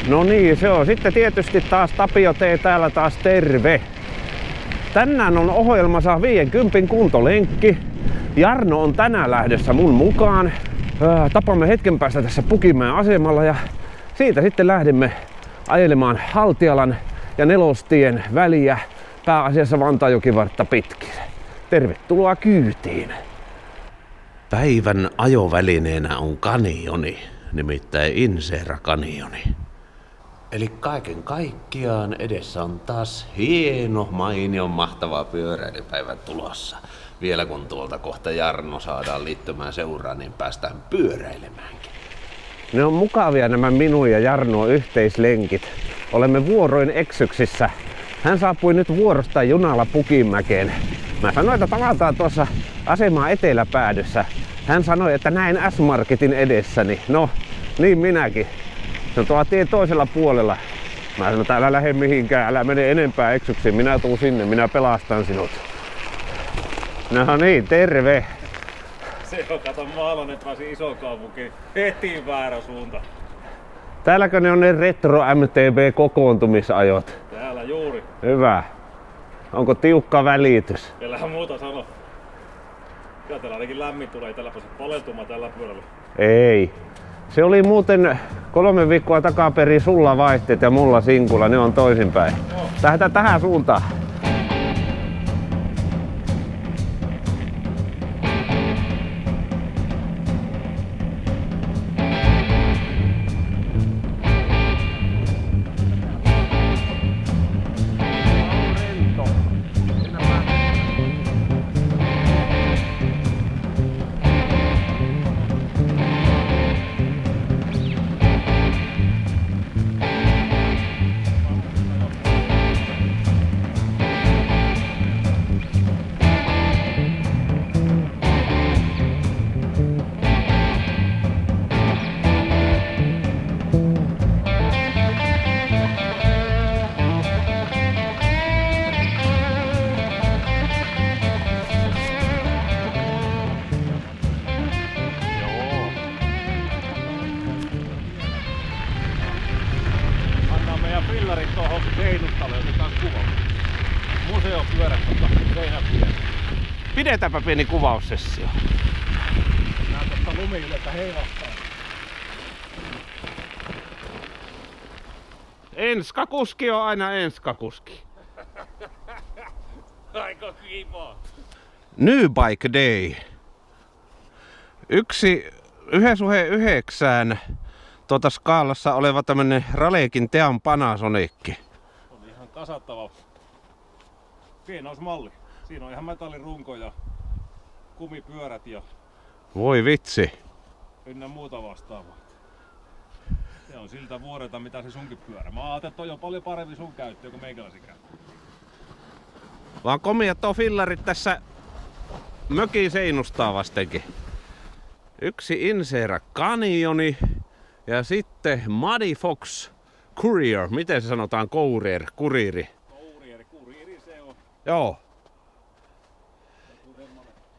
No niin, se on sitten tietysti taas Tapio T täällä taas terve. Tänään on ohjelmassa 50 kuntolenkki. Jarno on tänään lähdössä mun mukaan. Tapamme hetken päästä tässä Pukinmäen asemalla ja siitä sitten lähdemme ajelemaan Haltialan ja Nelostien väliä pääasiassa Vantaanjokivartta pitkin. Tervetuloa kyytiin! Päivän ajovälineenä on kanioni, nimittäin Insera kanioni. Eli kaiken kaikkiaan edessä on taas hieno, mainio, mahtava pyöräilypäivä tulossa. Vielä kun tuolta kohta Jarno saadaan liittymään seuraan, niin päästään pyöräilemäänkin. Ne on mukavia nämä minun ja Jarno yhteislenkit. Olemme vuoroin eksyksissä. Hän saapui nyt vuorosta junalla Pukinmäkeen. Mä sanoin, että tavataan tuossa asemaa eteläpäädyssä. Hän sanoi, että näin S-Marketin edessäni. No, niin minäkin. Se on tuolla tien toisella puolella. Mä sanoin, että älä lähde mihinkään, älä mene enempää eksyksiin. Minä tuun sinne, minä pelastan sinut. No niin, terve. Se on, kato, Maalonen pääsi Isokaupunkiin heti väärä suunta. Täälläkö ne on ne retro MTB-kokoontumisajot? Täällä juuri. Hyvä. Onko tiukka välitys? Kyllähän muuta sano. Kyllä täällä ainakin lämmin tulee, ei täällä pääse paleltumaan tällä pyörällä. Ei. Se oli muuten 3 viikkoa takaperin sulla vaihteet ja mulla sinkulla, ne on toisinpäin. Lähdetään tähän suuntaan. Pidetäänpä pieni kuvaussessio. Nää tosta lumiylettä heilahtaa. Enskakuski on aina enskakuski. Aika kiva. New Bike Day. 1:9 skaalassa oleva tämmönen Ralekin Tean Panasonic. On ihan tasattava pienoismalli. Siinä on ihan metallirunko ja kumipyörät ja voi vitsi. ynnä muuta vastaavaa. Se on siltä vuodelta mitä se sunkin pyörä. Mä ajattelin, että toi on paljon paremmin sun käyttöä kuin meikäläisen käyttöä. Vaan komiat on fillarit tässä mökin seinustaa vastenkin. Yksi Insera kanioni ja sitten Muddy Fox Courier. Miten se sanotaan? Courier, kuriiri. Kuriiri se on. Joo.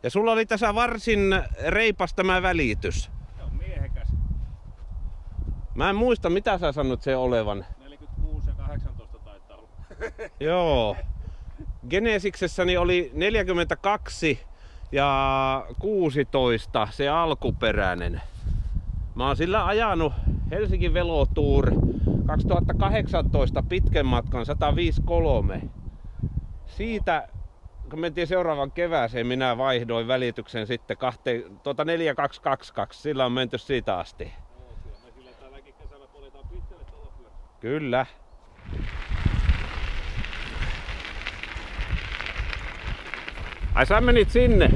Ja sulla oli tässä varsin reipas tämä välitys. Se on miehekäs. Mä en muista mitä sä sanot se olevan. 46 ja 18 taitaa olla. Joo. Genesiksessäni oli 42 ja 16 se alkuperäinen. Mä oon sillä ajanut Helsingin Velotour 2018 pitkän matkan 153. Siitä kun mentiin seuraavan kevääseen, minä vaihdoin välityksen sitten 4222. Sillä on menty siitä asti. Kyllä me sillä tälläkin kesällä poljetaan pitkälle tuolla pyörällä. Kyllä. Ai sä menit sinne.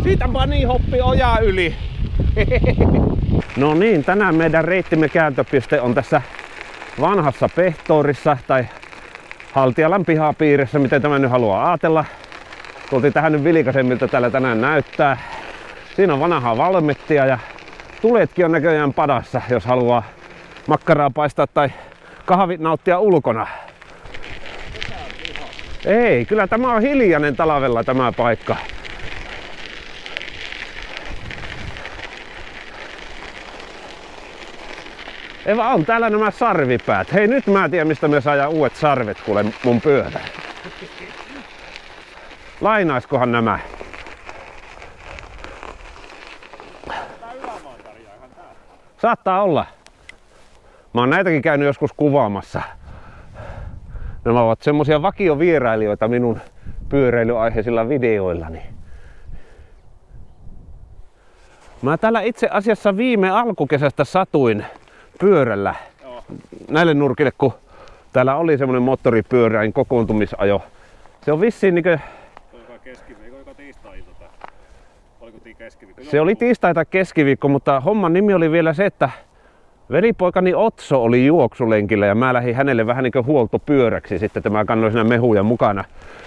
Siitä bunny hoppi oja yli. No niin, tänään meidän reittimme kääntöpiste on tässä vanhassa Pehtorissa tai Haltialan pihapiirissä, miten tämä nyt haluaa ajatella. Tultiin tähän nyt vilkaisemmilta täällä tänään näyttää. Siinä on vanhaa Valmettia ja tuletkin on näköjään padassa, jos haluaa makkaraa paistaa tai kahvit nauttia ulkona. Ei, kyllä tämä on hiljainen talvella tämä paikka. Ei vaan on täällä nämä sarvipäät. Hei, nyt mä tiedän mistä me saadaan uudet sarvet kuule mun pyörään. Lainaiskohan nämä? Saattaa olla. Mä oon näitäkin käynyt joskus kuvaamassa. Nämä ovat semmosia vakiovierailijoita minun pyöräilyaiheisilla videoillani. Mä täällä itse asiassa viime alkukesästä satuin pyörällä näille nurkille, kun täällä oli semmonen moottoripyöräin kokoontumisajo. Se on vissiin niinkö... Se oli tiistai tai keskiviikko, mutta homman nimi oli vielä se, että velipoikani Otso oli juoksulenkillä ja mä lähdin hänelle vähän niin kuin huoltopyöräksi sitten, että mä kannoin siinä mehuja mukana.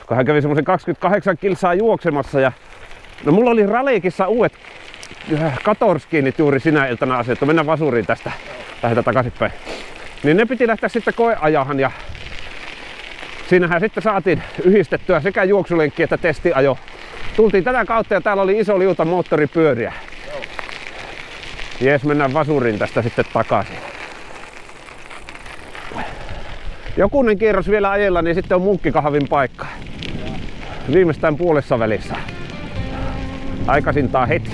Kun hän kävi semmoisen 28 kilsaa juoksemassa ja no mulla oli Ralekissa uudet katorskiinit juuri sinä iltana asettu. Mennään vasuriin tästä. Lähdetään takaisinpäin. Niin ne piti lähteä sitten koeajahan ja siinähän sitten saatiin yhdistettyä sekä juoksulenkki että testiajo. Tultiin tätä kautta ja täällä oli iso liuta moottoripyöriä. Jees, mennään vasuriin tästä sitten takaisin. Jokunen kierros vielä ajella, niin sitten on munkkikahvin paikka. Viimeistään puolessa välissä. Aikaisintaan heti.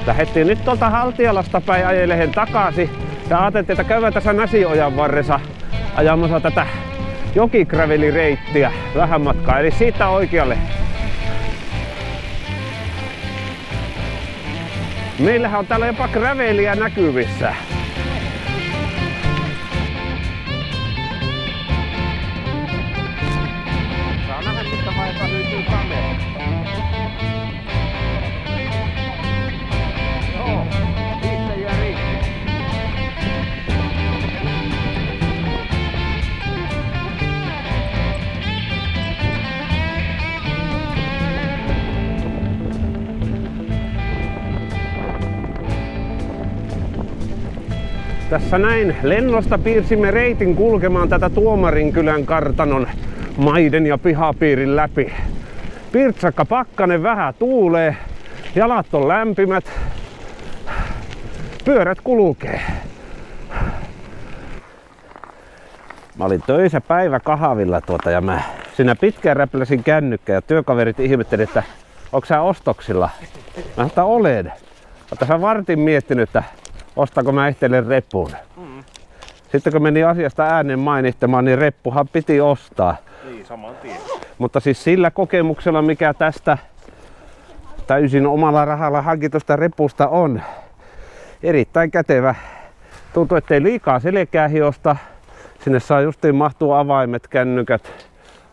Lähdettiin nyt tuolta Haltialasta päin ajelehen takaisin ja ajateltiin, että käydään tässä Näsiojan varressa ajamassa tätä jokigravelireittiä vähän matkaa, eli siitä oikealle. Meillähän on täällä jopa graveliä näkyvissä. Saa nähdä, mistä vaiheessa löytyy kamera. Joo, riittäjiä riitti. Tässä näin lennosta piirsimme reitin kulkemaan tätä Tuomarinkylän kartanon maiden ja pihapiirin läpi. Pirtsakka pakkanen, vähän tuulee, jalat on lämpimät, pyörät kulkee. Mä olin töissä päiväkahvilla ja mä siinä pitkään räpläsin kännykkää ja työkaverit ihmetteli, että onko sä ostoksilla? Mä että olen. Oota sä vartin miettinyt, että ostako mä itselle repun. Sitten kun meni asiasta äänen mainittamaan, niin reppuhan piti ostaa. Niin, saman tien. Mutta siis sillä kokemuksella, mikä tästä täysin omalla rahalla hankitusta repusta on, erittäin kätevä. Tuntuu, ettei liikaa selkää hiosta. Sinne saa justiin mahtua avaimet, kännykät,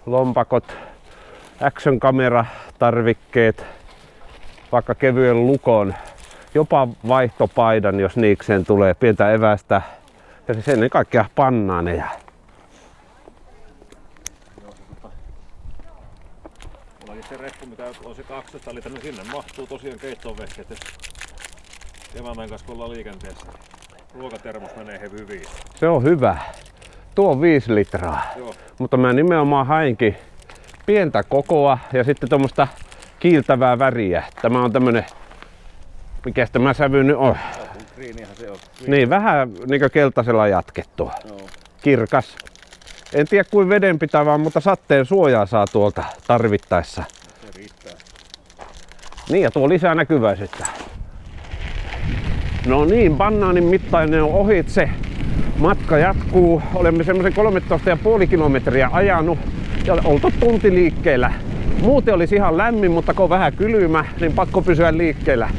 lompakot, action-kamera, tarvikkeet, vaikka kevyen lukon. Jopa vaihtopaidan, jos niikseen tulee pientä evästä. Ja siis ennen kaikkea pannaaneja. Mullakin se reppu, mitä on se 12 litraa, niin sinne mahtuu tosiaan keittovehkeet. Emännän kanssa kun ollaan liikenteessä. Ruokatermos menee hyvin. Se on hyvä. Tuo on 5 litraa. Joo. Mutta mä nimenomaan hainkin pientä kokoa ja sitten tuommoista kiiltävää väriä. Tämä on tämmönen, mikä tämä sävy nyt on? Kriinihän se on. Niin, vähän niinkö keltaisella jatkettua. Joo. Kirkas. En tiedä kuin vedenpitävää, mutta satteen suojaa saa tuolta tarvittaessa. Se riittää. Niin, ja tuo lisää näkyväisyyttä. No niin, banaanin mittainen on ohitse. Matka jatkuu. Olemme semmoisen 13,5 kilometriä ajanut ja oltu tunti liikkeellä. Muuten olisi ihan lämmin, mutta kun on vähän kylmä, niin pakko pysyä liikkeellä.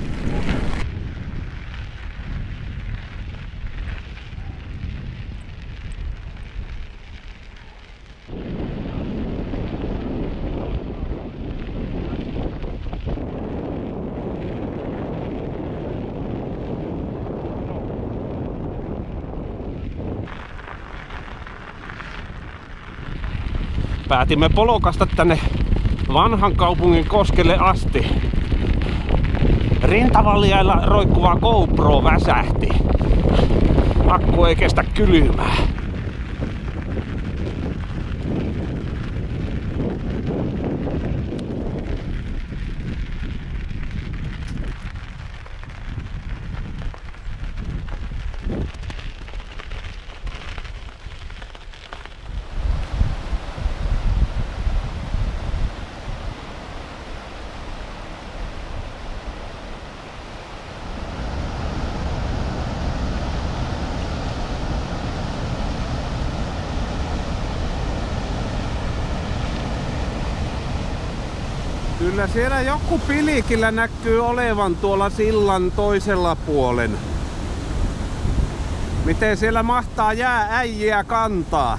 Päätimme polokasta tänne vanhan kaupungin koskelle asti. Rintavaljailla roikkuva GoPro väsähti. Akku ei kestä kylmää. Kyllä siellä joku pilikillä näkyy olevan tuolla sillan toisella puolen. Miten siellä mahtaa äijiä kantaa?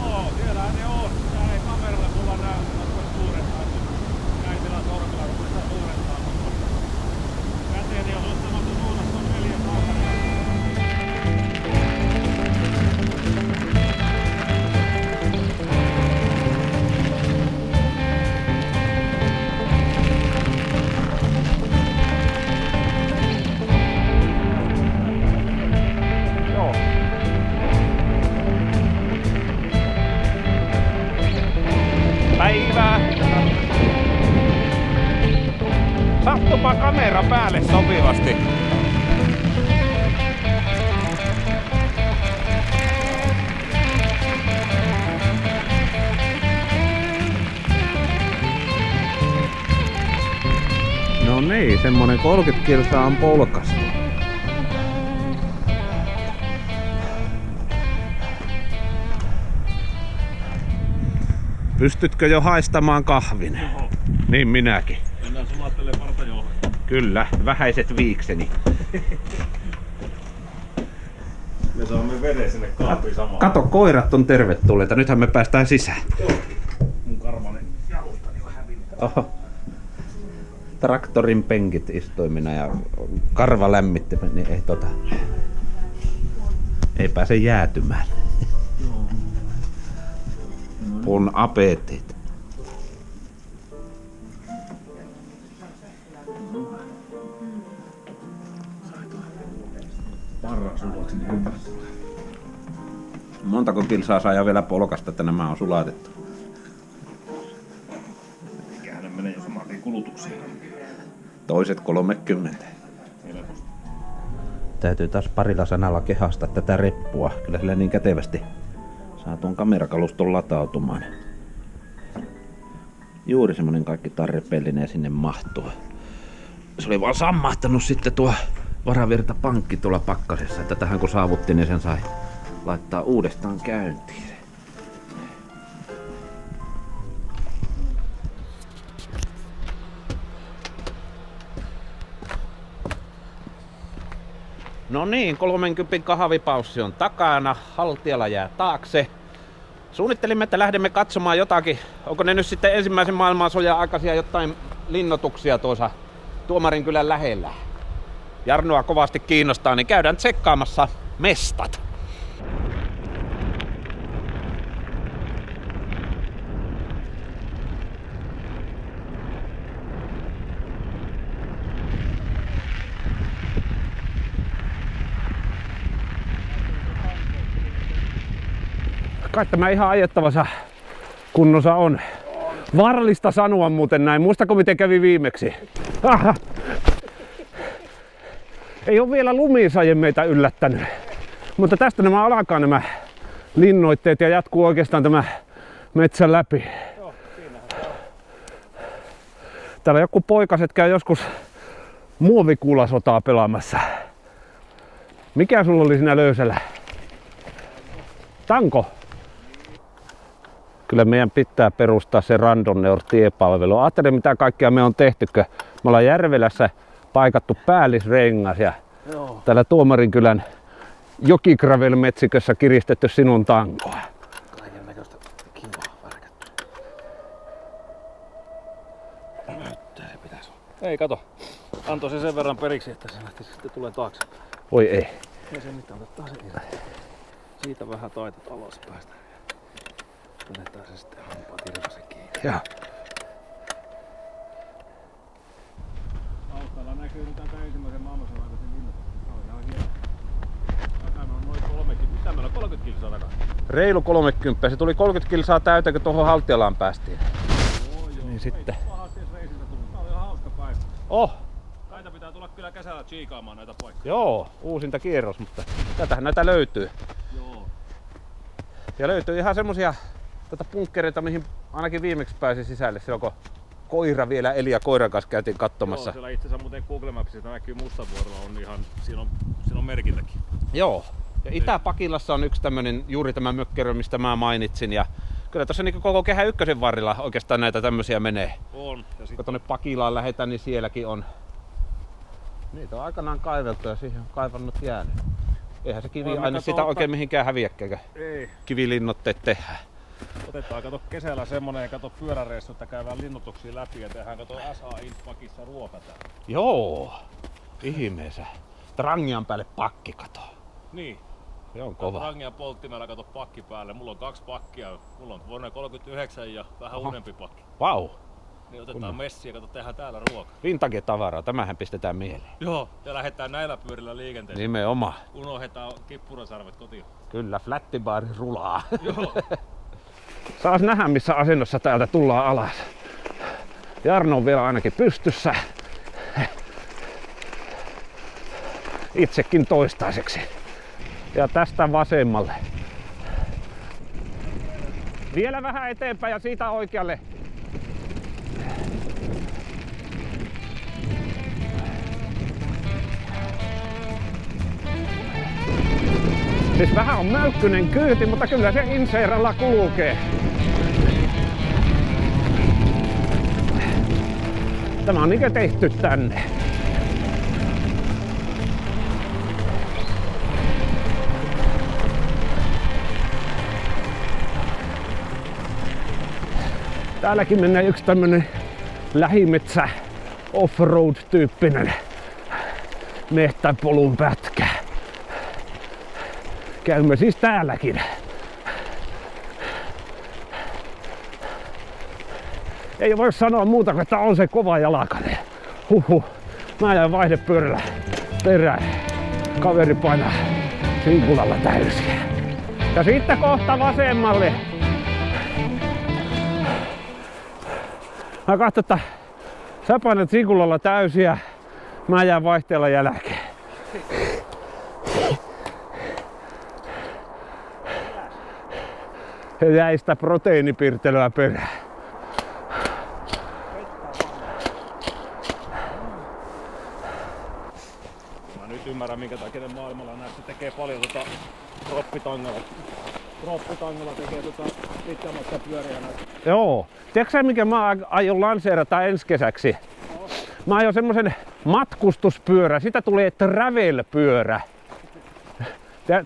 Joo, siellähän ne on. Tää ei kameralla mulla näy, mutta suurentaa. Näitillä sormilla rupeaa suurentaa. Käteeni on ottamassa suunnasta on 4 saatana. Päivää! Sattupa kamera päälle sopivasti. No niin, semmonen 30 kilsaa on polkasta. Pystytkö jo haistamaan kahvin? Joo. Niin minäkin. Mennään sulattelee partajoon. Kyllä, vähäiset viikseni. Me saamme veden sinne kaapiin samaan. Kato, koirat on tervetulleita. Nythän me päästään sisään. Joo. Mun karvanen jalustani vähän hävinnyt. Oho. Traktorin penkit istuimina ja karva lämmittimä, niin ei pääse jäätymään. Joo. Bon appetit. Parras sulakseni hyvässä. Montako kilsaa saa vielä polkasta, että nämä on sulatettu? Mikähän ne menee jo samatiin kulutuksiin. Toiset 30. Helposti. Täytyy taas parilla sanalla kehasta tätä reppua. Kyllä sillä niin kätevästi saa tuon kamerakaluston latautumaan. Juuri semmonen kaikki tarpeellinen ja sinne mahtuu. Se oli vaan sammahtanut sitten tuo varavirtapankki tuolla pakkasessa, että tähän kun saavutti, niin sen sai laittaa uudestaan käyntiin. No niin, 30 kahvipaussi on takana, haltijalla jää taakse. Suunnittelimme, että lähdemme katsomaan jotakin. Onko ne nyt sitten ensimmäisen maailmansodan aikaisia jotain linnoituksia tuossa Tuomarinkylän lähellä? Jarnoa kovasti kiinnostaa, niin käydään tsekkaamassa mestat. Kai tämä ihan ajettavassa kunnossa on. Vaarallista sanoa muuten näin. Muistako miten kävi viimeksi? Aha. Ei ole vielä lumisaje meitä yllättänyt. Mutta tästä nämä alkaa nämä linnoitteet ja jatkuu oikeastaan tämä metsän läpi. Täällä joku poikaset käy joskus muovikuulasotaa pelaamassa. Mikä sulla oli siinä löysällä? Tanko? Kyllä meidän pitää perustaa se Randonneur-tiepalvelu. Ajattele mitä kaikkea me on tehtykö. Me ollaan Järvelässä paikattu päällisrengas ja täällä Tuomarinkylän jokigravelmetsikössä kiristetty sinun tankoa. Kaiken näköistä kivaa värkätty. Näyttää pitäisi olla. Ei kato. Antoi se sen verran periksi, että se lähti sitten tulee taakse. Oi ei. Ei se mitään, otetaan se irti. Siitä vähän taitat alaspäin. Otetaan se sitten hampaat irvase kiinni. Joo. Taustalla näkyy nyt tätä ensimmäisen maailmansodan aikaisen linnoituksen. Se on ihan hieno. Takana on noin 30. Mitä meillä on 30 kilsaa takana? Reilu 30. Se tuli 30 kilsaa täyteen, kun tuohon Haltialaan päästiin. Joo. Niin sitten. Pahasti edes reisiltä tullut. Tää oli ihan hauska päivä. Oh! Näitä pitää tulla kyllä kesällä tsiikaamaan näitä paikkoja. Joo, uusinta kierros, mutta tätähän näitä löytyy. Joo. Ja löytyy ihan semmosia punkkereita, mihin ainakin viimeksi pääsi sisälle. Se onko koira vielä eli ja koiran kanssa käytiin katsomassa. Joo, siellä itse asiassa muuten Google Mapsista näkyy Mustavuorolla on ihan, siinä on merkintäkin. Joo. Ja Itä-Pakilassa on yksi tämmönen, juuri tämä mökkerö, mistä mä mainitsin. Ja Kyllä tuossa niin koko Kehä Ykkösen varrella oikeastaan näitä tämmösiä menee. On. Ja Kun tuonne Pakilaan lähetään, niin sielläkin on. Niitä on aikanaan kaiveltu ja siihen on kaivannut jäänyt. Eihän se kiviaine sitä oikein mihinkään häviäkään. Ei. Kivilinnotteet tehdään. Otetaan kato kesällä semmonen ja kato pyöräreissu, että käydään linnoituksia läpi ja tehdään kato SA Infpakissa ruoka täällä. Joo, ihmeessä. Trangian päälle pakki kato. Niin. Se on kova. Trangian polttimella kato pakki päälle. Mulla on 2 pakkia. Mulla on vuonna 39 ja vähän uudempi pakki. Vau. Niin otetaan messiä ja kato tehdään täällä ruoka. Vintage-tavaraa, tämähän pistetään mieleen. Joo, ja lähdetään näillä pyörillä liikenteeseen. Nimenomaan. Unohdetaan kippurasarvet kotiin. Kyllä, flättibaari rulaa. Joo. Saas nähdä missä asennossa täältä tullaan alas. Jarno on vielä ainakin pystyssä. Itsekin toistaiseksi. Ja tästä vasemmalle. Vielä vähän eteenpäin ja siitä oikealle. Siis vähän on möykkynen kyyti, mutta kyllä se inseeralla kulkee. Tämä on niinkö tehty tänne. Täälläkin menee yksi tämmönen lähimetsä offroad tyyppinen mehtäpolun pätkä. Käymme siis täälläkin. Ei voi sanoa muuta kuin että on se kova jalkainen. Huhhuh. Mä jäin vaihdepyörällä perään. Kaveri painaa sinkulalla täysiä. Ja sitten kohta vasemmalle. Mä katson, että sä painat sinkulalla täysiä. Mä jään vaihteella jälkeen. Ja jäi sitä proteiinipirtelyä perään. Mä nyt ymmärrän minkä takia ne maailmalla näistä tekee paljon droppitangalla. Droppitangalla tekee pitkämatkapyöriä näitä. Joo. Tiedätkö sä mikä mä aion lanseerata ensi kesäksi? No. Mä aion semmosen matkustuspyörä. Sitä tulee travel-pyörä.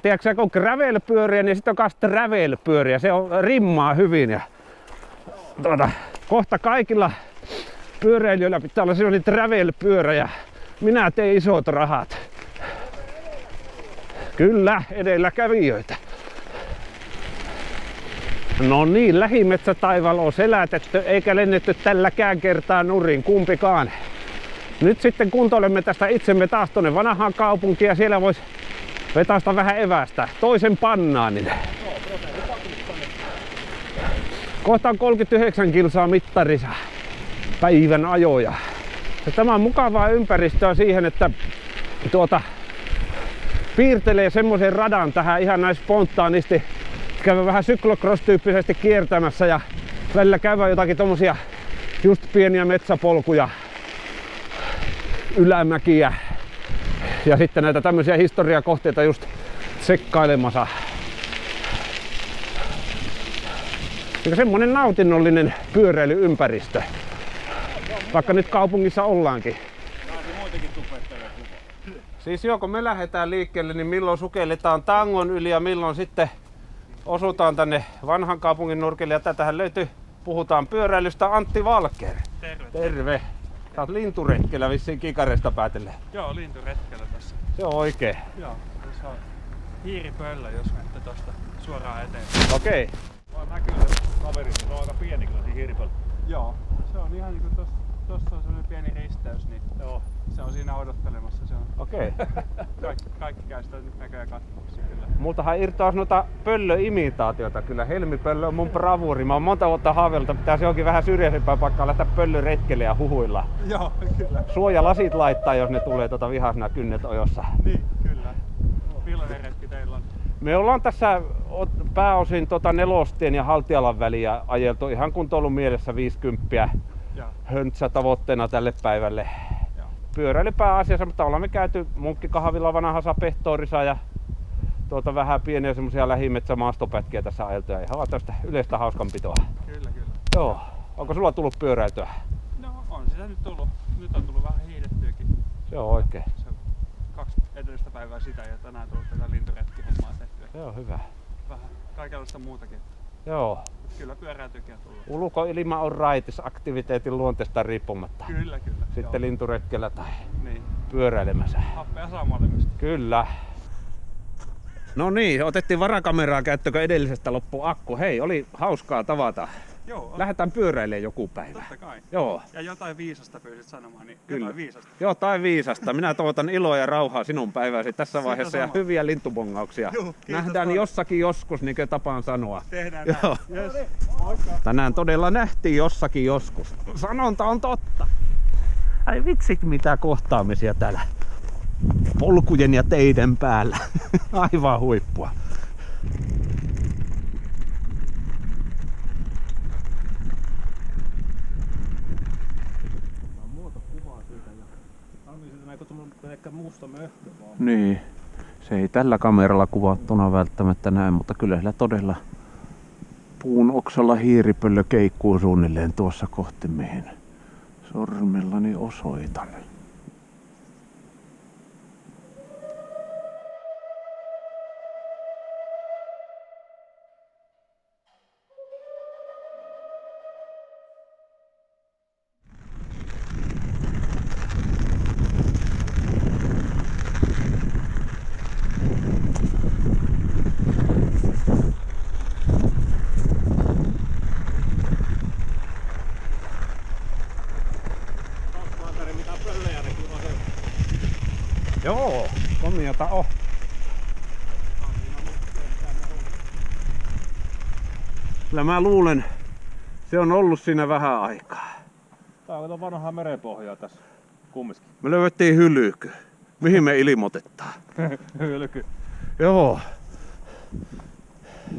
Tiedätkö sä, kun on gravel-pyöriä, niin sitten on myös travel-pyöriä. Se on rimmaa hyvin. Ja, kohta kaikilla pyöräilijöillä pitää olla sellainen travel-pyörä ja minä tein isot rahat. Kyllä, edelläkävijöitä. No niin, lähimetsätaivaalla on selätetty eikä lennetty tälläkään kertaa nurin kumpikaan. Nyt sitten kuntoilemme tästä itsemme taas tonne vanhaan kaupunkiin ja siellä vois vetästä vähän evästä. Toisen pannaanin. Kohta on 39 kilsaa mittarissa päivän ajoja. Ja tämä on mukavaa ympäristöä siihen, että piirtelee semmoisen radan tähän ihan näin spontaanisti. Käydään vähän cyclocross-tyyppisesti kiertämässä ja välillä käydään jotakin tommosia just pieniä metsäpolkuja, ylämäkiä ja sitten näitä tämmöisiä historiakohteita just tsekkailemassa. Ja semmonen nautinnollinen pyöräilyympäristö, vaikka nyt kaupungissa ollaankin. Siis kun me lähdetään liikkeelle, niin milloin sukelletaan Tangon yli ja milloin sitten osutaan tänne vanhan kaupungin nurkille. Ja tätähän löytyy, puhutaan pyöräilystä, Antti Valker. Terve. Terve. Sä oot linturetkellä vissiin Kikareista päätellen. Joo, linturetkellä tässä. Se on oikein. Joo, tässä on hiiripöllö, jos menette tosta suoraan eteen. Okei. Vaan näkyy se kaveri, se on aika pieni kyllä se hiiripöllö. Joo, se on ihan niinku tossa on semmonen pieni risteys, niin joo, se on siinä odottelemassa. Se on. Okei. Kaikki käy sitä nyt näköjään katsomassa kyllä. Multahan irtoas noita pöllöimitaatiota kyllä. Helmipöllö on mun bravuuri. Mä oon monta vuotta haaveillut, että pitäisi johonkin vähän syrjäisempään paikkaan lähteä pöllöretkelle ja huhuilla. Joo, kyllä. Suojalasit laittaa, jos ne tulee vihasena kynnet ojossa. Niin, kyllä. Millainen retki teillä on? Me ollaan tässä pääosin Nelostien ja Haltialan väliä ajeltu ihan kuntoilun mielessä 50 höntsä tavoitteena tälle päivälle. Pyöräily pääasiassa, mutta olemme käyty Munkkikahvilla, Vanhassa Pehtorissa ja vähän pieniä semmosia lähimetsämaastopätkiä tässä ajeltu ja ihan vaan tästä yleistä hauskanpitoa. Kyllä. Joo. Onko sulla tullut pyöräiltyä? No on sitä nyt tullut. Nyt on tullut vähän hiihdettyäkin. Se on oikein. Se on 2 edellistä päivää sitä ja tänään tullut tätä linturetkihommaa tehtyä. Se on hyvä. Vähän kaikenlaista muutakin. Joo. Mut kyllä pyöräiltyäkin on tullut. Ulkoilma on raitis aktiviteetin luonteesta riippumatta. Kyllä. Sitten linturetkellä tai Niin. pyöräilemässä. Happea saa molemmista. Kyllä. No niin, otettiin varakameraa käyttöön, edellisestä loppu akku. Hei, oli hauskaa tavata. Joo. Lähdetään pyöräilemään joku päivä. Totta kai. Joo. Ja jotain viisasta pyysit sanomaan, niin Kyllä. jotain viisasta. Jotain viisasta. Minä toivotan iloa ja rauhaa sinun päivääsi tässä vaiheessa ja sama. hyviä lintubongauksia. Joo, kiitos Nähdään paljon. jossakin joskus, niin kuin tapaan sanoa. Tehdään Joo. näin. Yes. Tänään todella nähtiin jossakin joskus. Sanonta on totta. Ai vitsit, mitä kohtaamisia täällä polkujen ja teiden päällä. Aivan huippua. Niin, se ei tällä kameralla kuvattuna välttämättä näe, mutta kyllä sillä todella puun oksalla hiiripöllö keikkuu suunnilleen tuossa kohti, mihin sormellani osoitan. Joo, komiota on. Kyllä mä luulen, se on ollut siinä vähän aikaa. Tää on vanhaa merenpohjaa tässä kumminkin. Me löydettiin hylky. Mihin me ilmoitetaan? Hylky. Joo.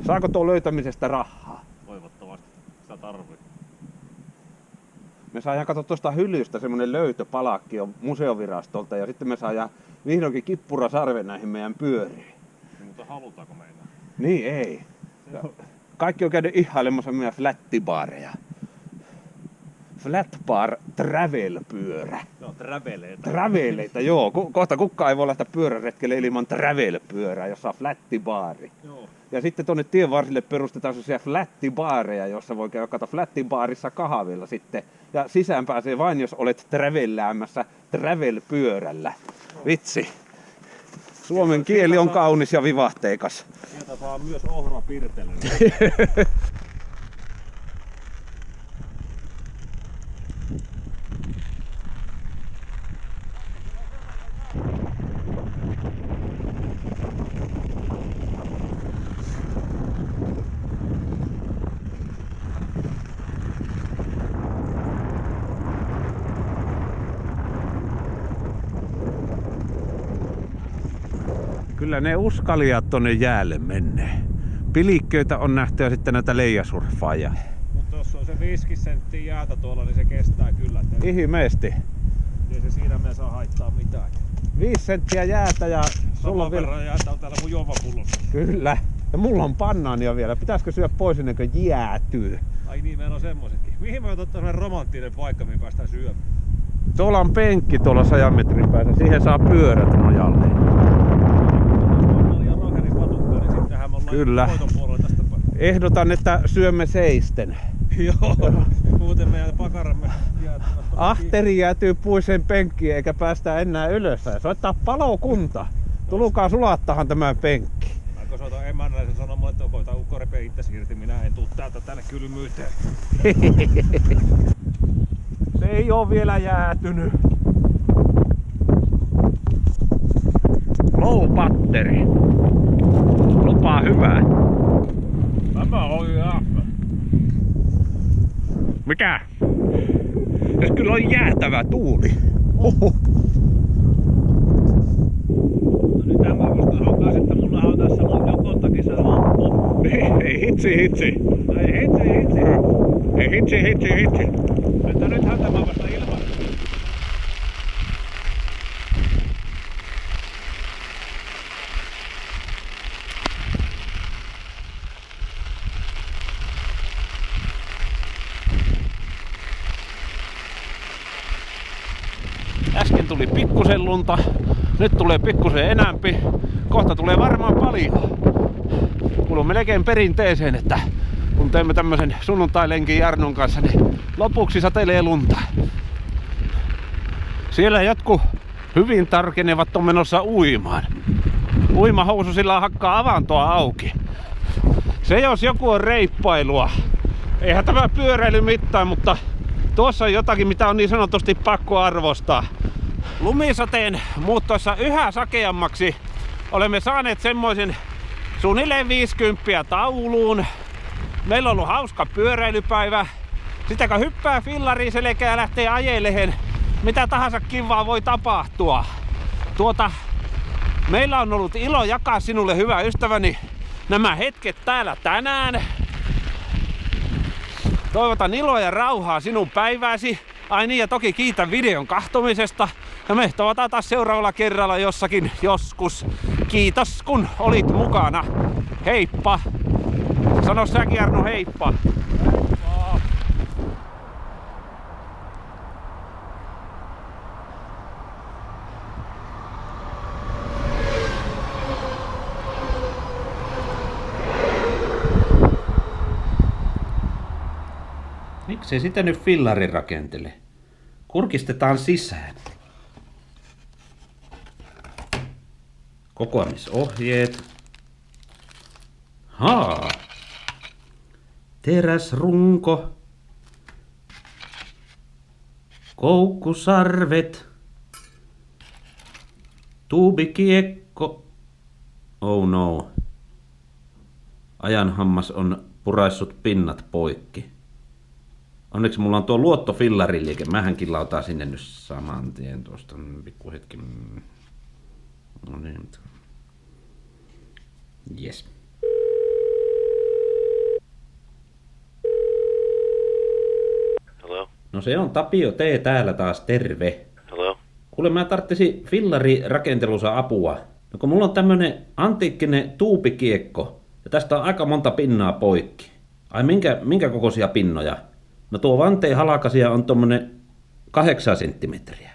Saako tuo löytämisestä rahaa? Toivottavasti. Sitä tarvii. Me saadaan katsoa tuosta hylystä semmonen löytöpalakki on museovirastolta ja sitten me saadaan vihdoinkin kippurasarven näihin meidän pyöriin. Mutta halutaanko meinaa? Niin ei. Kaikki on käynyt ihailemassa meidän flattibaareja. Flatbar travel-pyörä. Joo, traveleita. Traveleita, joo. Kohta kukaan ei voi lähteä pyöräretkelle ilman travel-pyörää, jossa on flattibaari. Joo. Ja sitten tuonne tien varsille perustetaan sellaisia flattibaareja, jossa voi käydä flattibaarissa kahvilla sitten. Ja sisään pääsee vain, jos olet travelläämässä travel-pyörällä. Vitsi. Suomen kieli on kaunis ja vivahteikas. Sieltä saa myös ohra pirtelle. Kyllä ne uskaliat tonne jäälle menee. Pilikköitä on nähty ja sitten näitä leijasurfaajia. Mutta jos on se 5 senttiä jäätä tuolla, niin se kestää kyllä. Ihmeesti. Ei se siinä me saa haittaa mitään. 5 senttiä jäätä ja sulla on vielä... jäätä on täällä mun juomapullossa. Kyllä. Ja mulla on bannaania vielä. Pitäisikö syödä pois ennen kuin jäätyy? Ai niin, meillä on semmosetkin. Mihin me otetaan sellainen romanttinen paikka, mihin päästään syömään? Tuolla on penkki tuolla 100 metrin päässä. Siihen saa pyörät nojalle. Ja roherin patukka, niin sittenhän me ollaan Kyllä. voiton puolella tästä päin. Ehdotan, että syömme seisten. Joo, muuten meidän pakaramme jäätyvät. Ahteri jäätyy puiseen penkkiin eikä päästä enää ylös. Ja soittaa palokunta. Tulkaa sulattahan tämä penkki. Mä soitan emännäisen sanoa mulle, että koita ukko repee itse irti, minä en tuu täältä tänne kylmyyteen. Se ei oo vielä jäätynyt. Low batteri. Lupaa hyvää. Tämä on jääpä. Mikä? Jos kyllä on jäätävä tuuli. Oho. No nyt tämä vasta hankaisi, että mulla on tässä mun jokontakin se loppu. Ei hitsi. Ei hitsi. Ei hitsi. Että nythän tämä vasta ilman. Äsken tuli pikkusen lunta, nyt tulee pikkusen enämpi. Kohta tulee varmaan paljon. Kuuluu melkein perinteeseen, että kun teemme tämmösen sunnuntailenkin Jarnon kanssa, niin lopuksi satelee lunta. Siellä jotkut hyvin tarkenevat on menossa uimaan. Uimahousu sillä hakkaa avantoa auki. Se jos joku on reippailua. Eihän tämä pyöräily mitään, mutta tuossa on jotakin, mitä on niin sanotusti pakko arvostaa. Lumisateen muuttuessa yhä sakeammaksi olemme saaneet semmoisen suunnilleen 50 tauluun. Meillä on ollut hauska pyöräilypäivä. Sitä kun hyppää fillariin selkää ja lähtee ajelehen, mitä tahansa kivaa voi tapahtua. Meillä on ollut ilo jakaa sinulle, hyvä ystäväni, nämä hetket täällä tänään. Toivotan iloa ja rauhaa sinun päivääsi. Ai niin, ja toki kiitän videon kahtomisesta. Ja me tavataan taas seuraavalla kerralla jossakin joskus. Kiitos kun olit mukana. Heippa! Sano säkin, Jarno, heippa! Miksei sitä nyt fillarin rakentele? Kurkistetaan sisään. Kokoamisohjeet. Teräsrunko. Koukkusarvet. Tuubikiekko. Oh no. Ajanhammas on puraissut pinnat poikki. Onneksi mulla on tuo luottofillariliike. Mähän kilautaan sinne nyt saman tien tuosta pikku hetki. No niin. Yes. Hello? No se on Tapio T. täällä taas, terve. Hello? Kuule, mä tarttisin fillari-rakentelussa apua. No kun mulla on tämmönen antiikkinen tuubikiekko, ja tästä on aika monta pinnaa poikki. Ai minkä kokoisia pinnoja? No tuo vanteen halkasia on tommonen 8 senttimetriä.